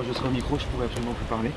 je serai au micro, je pourrai absolument plus parler.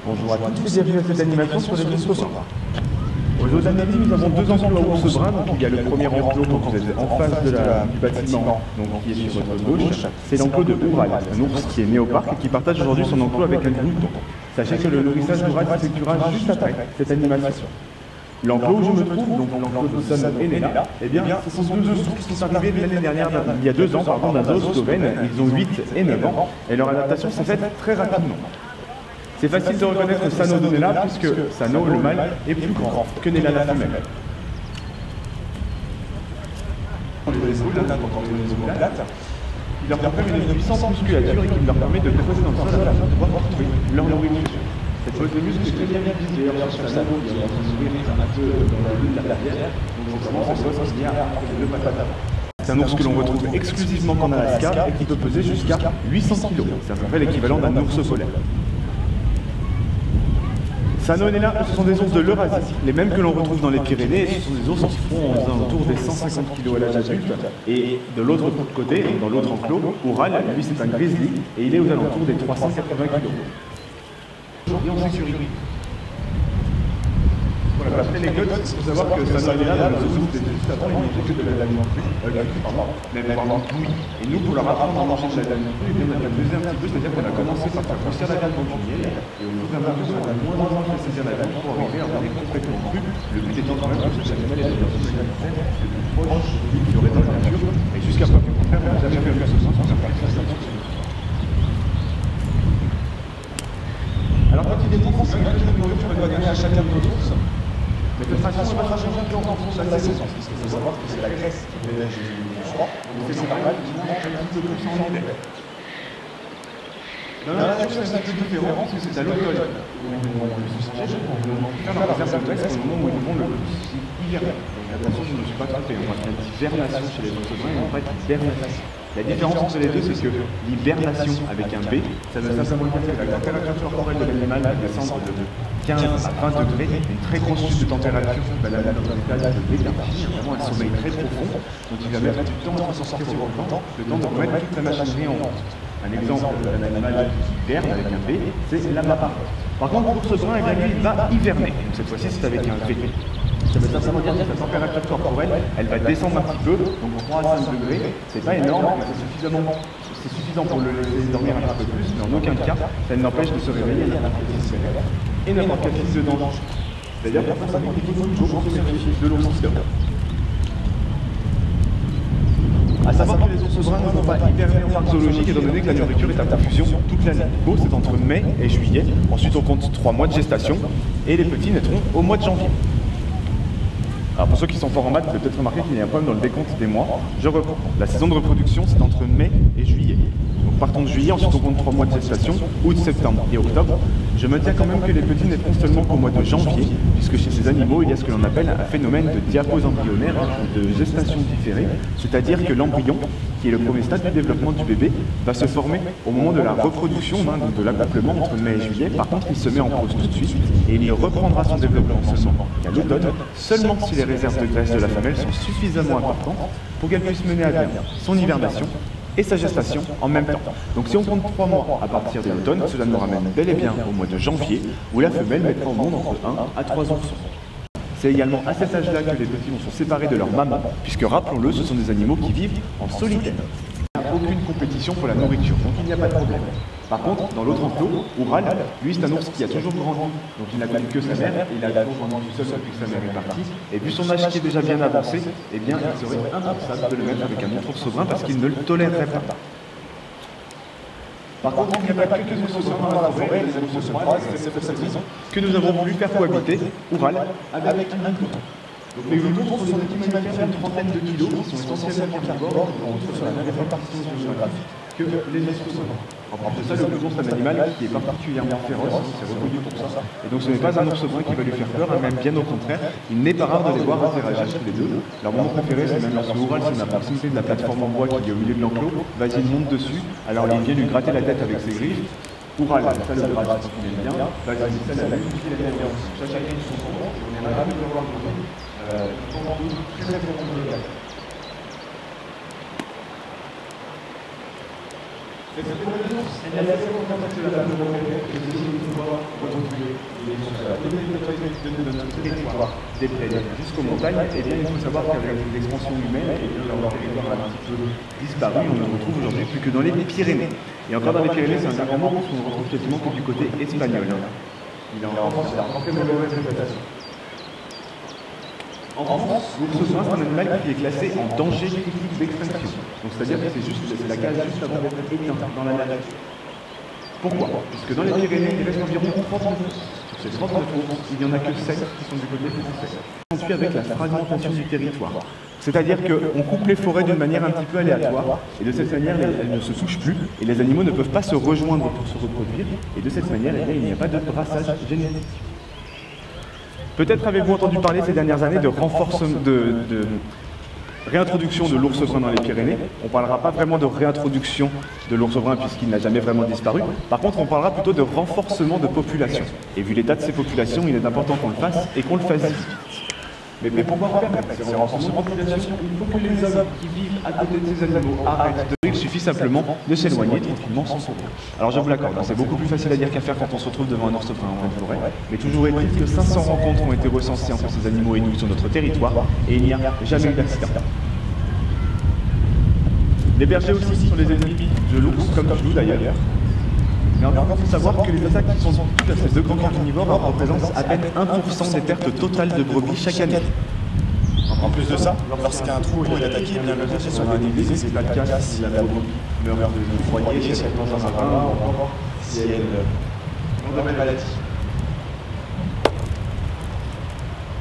Bonjour à tous et bienvenue à cette animation sur les ours bruns. Au zoo d'Amélie, nous avons deux enclos à ours bruns. Donc il y a le premier enclos quand vous êtes en face du bâtiment, donc qui est sur votre gauche. C'est l'enclos de Oural, un ours qui est né au parc et qui partage aujourd'hui son enclos avec un mouton. Sachez que le nourrissage d'Oural s'effectuera juste après cette animation. L'enclos où je me trouve, donc l'enclos de Sano et Nena, eh bien, ce sont deux ours qui sont arrivés l'année dernière, il y a 2 ans, pardon, d'un zoo slovène. Ils ont 8 et 9 ans et leur adaptation s'est faite très rapidement. C'est facile de reconnaître Sano de Nena puisque Sano, le mâle, est plus grand que Nena la femelle. Il leur permet une puissante musculature et qui leur permet de creuser dans le sol afin de pouvoir retrouver leur nourriture. Cette pose de muscle est très bien visée sur Sano qui va se nourrir un peu dans la lutte de la carrière, donc ça se passe bien après les 2 pattes avant. C'est un ours que l'on retrouve exclusivement en Alaska et qui peut peser jusqu'à 800 kg. C'est à peu près l'équivalent d'un ours polaire. Sano et Nena, ce sont des ours de l'Eurasie, les mêmes que l'on retrouve dans les Pyrénées. Ce sont des ours qui font autour des 150 kg à l'âge adulte. Et de l'autre côté, dans l'autre enclos, Oural, lui c'est un grizzly, et il est aux alentours des 380 kg. Et en sécurité. Voilà, la petite anecdote, il faut savoir que Sano et Nena, dans le zoo, juste avant, ils mangeaient que de la viande même la viande bouillie. Et nous, pour leur apprendre à manger de la viande crue, on a abusé un petit peu, c'est-à-dire qu'on a commencé par faire cuire la viande dans du miel, et au fur et à mesure, on a moins en moins fait saisir la viande pour arriver à avoir complètement cru. Le but étant quand même que cet animal est le plus proche du qu'il y aurait dans la nature, et jusqu'à preuve du contraire, on n'a jamais vu ce sens sans faire cuire sa viande. Alors quand il est trop c'est une nourriture qu'on doit donner à chacun de nos ours. Mais cette ration va changer un peu en fonction de la saison, parce qu'il faut savoir que c'est la graisse qui ménage du froid, donc c'est normal qu'il mange un petit peu plus en hiver. Dans la nature, c'est un peu différent, parce que c'est à l'automne où ils vont le sujet, pour faire la réserve de graisse au moment où ils vont le plus hiverner. Attention, je ne me suis pas trompé, on va faire d'hibernation chez les ours bruns et non pas d'hibernation. La différence entre les deux, c'est que l'hibernation avec un B, ça veut simplement dire que la température corporelle de l'animal va descendre de 15 à 20 degrés, une très grosse chute de température va l'amener dans un état de léthargie, vraiment un sommeil très profond, donc il va mettre du temps à s'en sortir au volcan, le temps de remettre toute la machinerie en route. Un exemple d'un animal qui hiberne avec un V, c'est la maparotte. Par contre, l'ours brun, lui, il va hiverner, donc cette fois-ci c'est avec un V. Ça veut simplement dire que la température corporelle, elle va descendre un petit peu, donc 3 à 5 degrés, c'est pas énorme, mais c'est suffisant pour le laisser dormir un petit peu plus, mais en aucun cas, ça ne l'empêche de se réveiller et n'importe quel type de danger. C'est-à-dire pour ça qu'il faut toujours se méfier de l'ours brun. A savoir que les ours bruns ne vont pas hiberner au parc zoologique étant donné que la nourriture est à profusion toute l'année. Beau, c'est entre mai et juillet. Ensuite, on compte 3 mois de gestation et les petits naîtront au mois de janvier. Alors pour ceux qui sont forts en maths, vous avez peut-être remarqué qu'il y a un problème dans le décompte des mois. Je reprends. La saison de reproduction, c'est entre mai et juillet. Donc partons de juillet, ensuite on compte 3 mois de gestation, août, septembre et octobre. Je maintiens quand même que les petits naîtront seulement qu'au mois de janvier, puisque chez ces animaux, il y a ce que l'on appelle un phénomène de diapause embryonnaire, de gestation différée, c'est-à-dire que l'embryon, qui est le premier stade du développement du bébé, va se former au moment de la reproduction, donc de l'accouplement entre mai et juillet. Par contre, il se met en pause tout de suite et il reprendra son développement seulement qu'à l'automne, seulement si les réserves de graisse de la femelle sont suffisamment importantes pour qu'elle puisse mener à bien son hivernation et sa gestation en même temps. Donc si on compte 3 mois à partir de l'automne, cela nous ramène bel et bien au mois de janvier, où la femelle mettra au monde entre 1 à 3 oursons. C'est également à cet âge-là que les petits vont se séparer de leur maman, puisque rappelons-le, ce sont des animaux qui vivent en solitaire. Il n'y a aucune compétition pour la nourriture, donc il n'y a pas de problème. Par contre, dans l'autre enclos, Oural, lui c'est un ours qui a toujours grandi, donc il n'a connu que sa mère, et il a toujours grandi tout seul depuis que sa mère est partie, et vu son âge qui est déjà bien avancé, eh bien il serait impensable de le mettre avec un autre ours brun parce qu'il ne le tolérerait pas. Par contre, il n'y a pas que des ours bruns dans la forêt, les animaux se croisent, et c'est pour cette raison que nous avons voulu faire cohabiter Oural avec un glouton. Donc les gloutons, ce sont des petits mammifères d'une trentaine de kilos qui sont essentiellement carnivores et on retrouve sur la même répartition géographique que les ours bruns. En plus de ça, le glouton c'est un animal qui est particulièrement féroce, c'est reconnu pour ça. Et donc ce n'est pas un ours brun qui va lui faire peur, même bien au contraire, il n'est pas rare de les voir interagir tous les deux. Leur moment préféré c'est même lorsque Oural c'est à proximité de la plateforme en bois qui est au milieu de l'enclos, vas-y il monte dessus, alors il vient lui gratter la tête avec ses griffes. Oural, ça le gratte parce qu'il aime bien, vas-y ça la lui il aime bien aussi. Chacun son son, on est ravis de le voir aujourd'hui. Très bon de cette ours, elle a assez contente de la table de l'enquête que ceci nous voit retrouver les de notre territoire des plaines jusqu'aux montagnes. Et bien il faut savoir qu'avec l'expansion humaine, et bien leur territoire a un petit peu disparu, on ne retrouve aujourd'hui plus que dans les Pyrénées. Et encore dans les Pyrénées, c'est un environnement qu'on ne retrouve quasiment que du côté espagnol. Il a encore très mauvaise réputation. En France, l'ours brun c'est un animal qui est classé en danger critique d'extinction. Donc c'est-à-dire que c'est la case juste avant d'être éteint dans la nature. Pourquoi? Puisque dans les Pyrénées, il reste environ 39 ours. Sur ces 39 ours, il n'y en a que 7 qui sont du côté français. On suit avec la fragmentation du territoire. C'est-à-dire qu'on coupe les forêts d'une manière un petit peu aléatoire, et de cette manière, elles ne se touchent plus, et les animaux ne peuvent pas se rejoindre pour se reproduire, et de cette manière, il n'y a pas de brassage génétique. Peut-être avez-vous entendu parler ces dernières années de réintroduction de l'ours brun dans les Pyrénées. On ne parlera pas vraiment de réintroduction de l'ours brun puisqu'il n'a jamais vraiment disparu. Par contre, on parlera plutôt de renforcement de population. Et vu l'état de ces populations, il est important qu'on le fasse et qu'on le fasse vite. Mais pourquoi permettre ces renforcements de population? Il faut que les hommes qui vivent à côté de ces animaux arrêtent de... Il suffit simplement de s'éloigner tranquillement sans problème. Alors je vous l'accorde, c'est beaucoup plus facile à dire qu'à faire quand on se retrouve devant un ours brun en pleine forêt. Mais toujours est-il que 500 rencontres ont été recensées entre ces animaux inuits sur notre territoire et il n'y a jamais eu d'accident. Les bergers aussi sont les ennemis de l'ours, comme du loup d'ailleurs. Mais encore, il faut savoir que les attaques qui sont dues à ces deux grands carnivores représentent à peine 1% des pertes totales de brebis chaque année. En plus de ça, lorsqu'un troupeau est attaqué, bien le berger sera indemnisé, c'est pas le cas si la brebis meurt de foyer, si elle est dans un ravin, ou encore si elle meurt de maladie.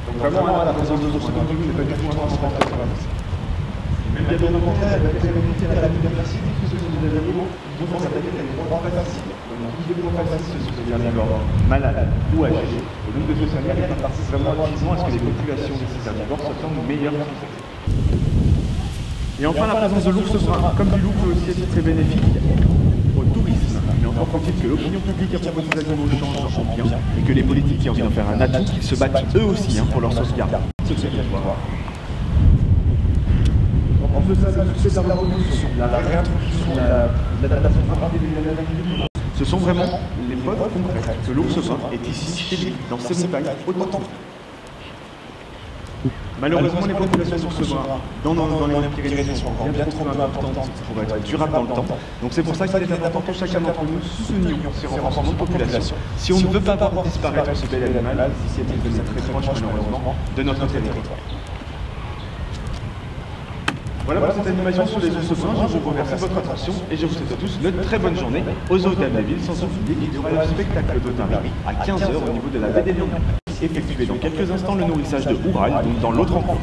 Donc vraiment, la présence de l'ours brun n'est pas du tout importante. Même bien au contraire, elle va permettre à la diversité, puisque ce sont des animaux qui vont s'attaquer à des proies faciles. Donc plus de proies faciles, ce sont des carnivores malades ou âgés. Et donc de cette manière, ils participent vraiment activement à ce que les populations de ces carnivores soient meilleures. Et enfin, la présence de l'ours brun, comme du loup, peut aussi être très bénéfique au tourisme. Mais encore faut-il que l'opinion publique à propos des animaux change en bien et que les politiques qui ont envie d'en faire un atout, qu'ils se battent eux aussi pour leur sauvegarde. Ce territoire. En plus de ça, le succès de la révolution, la réintroduction, l'adaptation rapide. Ce sont vraiment les preuves concrètes que l'ours brun est ici, chez lui, dans ces montagnes, autant. Malheureusement, les populations d'ours brun dans les Pyrénées sont encore bien trop importantes pour être durables dans le temps. Donc c'est pour ça qu'il est important que chacun d'entre nous soutenions ces renforcements de population. Si on ne veut pas voir disparaître ce bel animal, si c'est de très proche malheureusement de notre territoire. Voilà pour cette animation sur les ours bruns, je vous remercie de votre attention et je vous souhaite à tous une très bonne journée aux Hôtels de la Ville, sans oublier qu'il y aura le spectacle d'Otari à 15h au niveau de la baie des Lions. Effectué dans quelques instants le nourrissage de Oural, donc dans l'autre enclos.